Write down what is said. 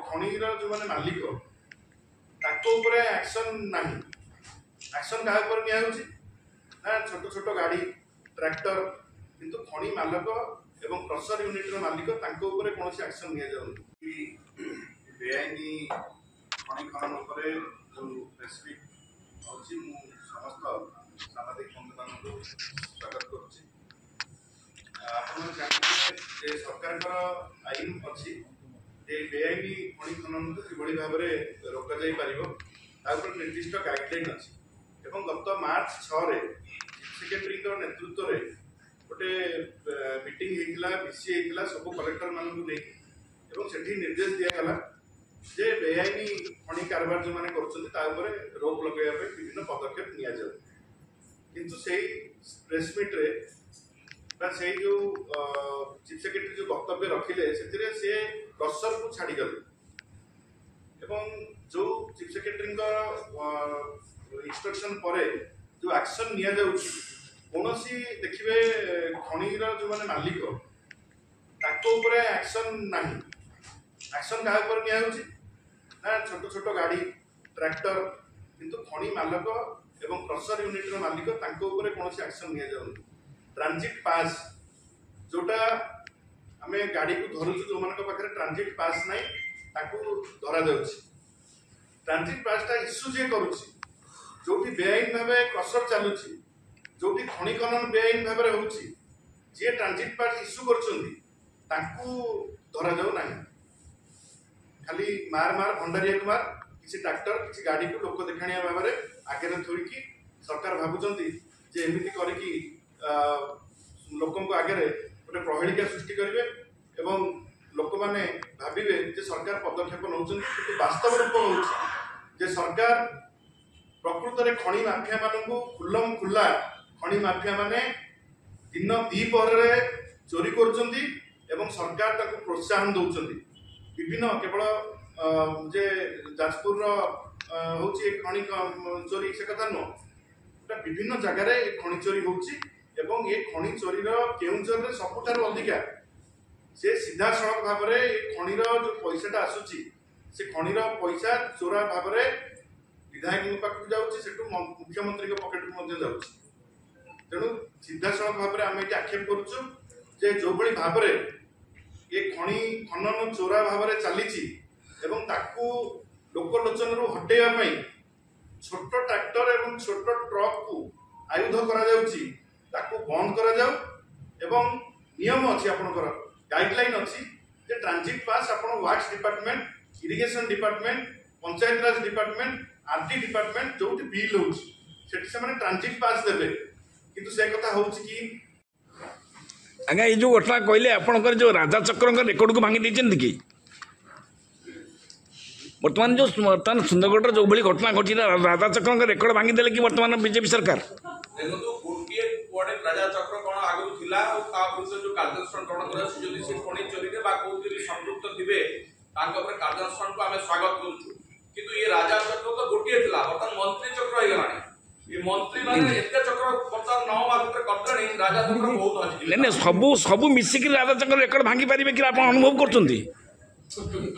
खणीर जो मैंने मालिक एक्शन ना एक्शन क्या ना छोट छोट गाड़ी ट्रैक्टर किंतु खणी मालक एवं क्रसर यूनिट मालिक कौन एक्शन नि बेआईनी खणी खनन जो स्पेसिफिक समस्त सामाजिक बंधु स्वागत करुच्ची जानते सरकार आईन अच्छी बेआईनी खणी खनन को किभली भाव में रोक जापर निर्दिष्ट गाइडलाइन अच्छी गत मार्च 6 सेक्रेटरी नेतृत्व में गोटे मीटिंग होता बीसी होता सब कलेक्टर मानू नहीं निर्देश दिगला जे बेआईनी खणी कारबार जो मैंने कर रोक लगे विभिन्न पदक्षेप नितु से प्रेस मीट्रे से जो चीफ सेक्रेटरी जो वक्तव्य रखिले से क्रसर को छाड़गले जो चीफ सेक्रेटरी इंस्ट्रक्शन पर जो एक्शन निया कौन देखिए खणीर जो मैंने मालिक एक्शन ना एक्शन क्या ना छोट छोट गाड़ी ट्रैक्टर किंतु खणी मालक एवं क्रसर यूनिट मालिक कौन एक्शन नि ट्रांजिट पास जोटा आम गाड़ी को धरुचु जो मान पाखे ट्रांजिट पास ना धरा ट्रांजिट पासटा इश्यू जे करुच्ची जो बेआईन भाव क्रसर चलुची जो खणी खनन बेआईन भाव में होची जे ट्रांजिट पास इश्यू कर धरा जाऊ ना खाली मार मार भंडारिया मार किसी ट्रैक्टर किसी गाड़ी को लोक देखाणिया भाव में आगे थोड़ी सरकार भावुंट जे एमती करके लोकों आगे गोटे प्रहेलिका सृष्टि करेंगे एवं लोक मैंने भाविबे जे सरकार पदक्षेप नौकरी वास्तव रूप हो सरकार प्रकृत में खणी माफिया मानू खुलम खुला खणी माफिया माने दिन द्विपहर चोरी कर सरकार प्रोत्साहन दौरान विभिन्न केवल जे जाजपुर हूँ खणी चोरी से कथा नुह विभिन्न जगार खणी चोरी हो खणी चोरी केउंझर सबुठार अधिका से सीधा सड़क भाव में खणीर जो पैसाटा आसूची से खणीर पैसा चोरा भाव में विधायक पाखक जाऊँ मुख्यमंत्री पकेट को तेणु सीधा सड़क भाव में आम ये आक्षेप करुचु जो भाई भाव में ये खणी खनन चोरा भाव में चली लोकलोचन रू हटेवा छोट ट्रैक्टर एवं छोट ट्रक को आयुध करा बंद करा जाऊ नियम अच्छी आपंकर गाइडलाइन अच्छी ट्रांजिट पास आपण works department irrigation department panchayat Raj department RT department जो बिल हो ट्रांजिट पास देवे किंतु से कथा हो आज्ञा ये जो घटना कहले आपंकर जो राजा चक्र रेकर्ड को भांगी देते कि बर्तमान जो बर्तमान सुंदरगढ़ जो भाई घटना घटी राजा चक्र रेकर्ड भांगी देले कि बर्तमान बीजेपी सरकार राजा चक्र कौन आगु थिला जो कार्यानुष्ठान ग्रहण कर खणी चोरी संपृक्त थे कार्यानुष्ठान को आम स्वागत करूँ किंतु ये राजा चक्र तो गोटे थिला बर्तमान मंत्री चक्र हो गलानी ये मंत्री माने एते चक्र बर्तमान 9 मास करतणी राजा चक्र बहुत नहीं सब मिसिक राजा चक्र रेकर्ड भांगी पारे कि आप अनुभव कर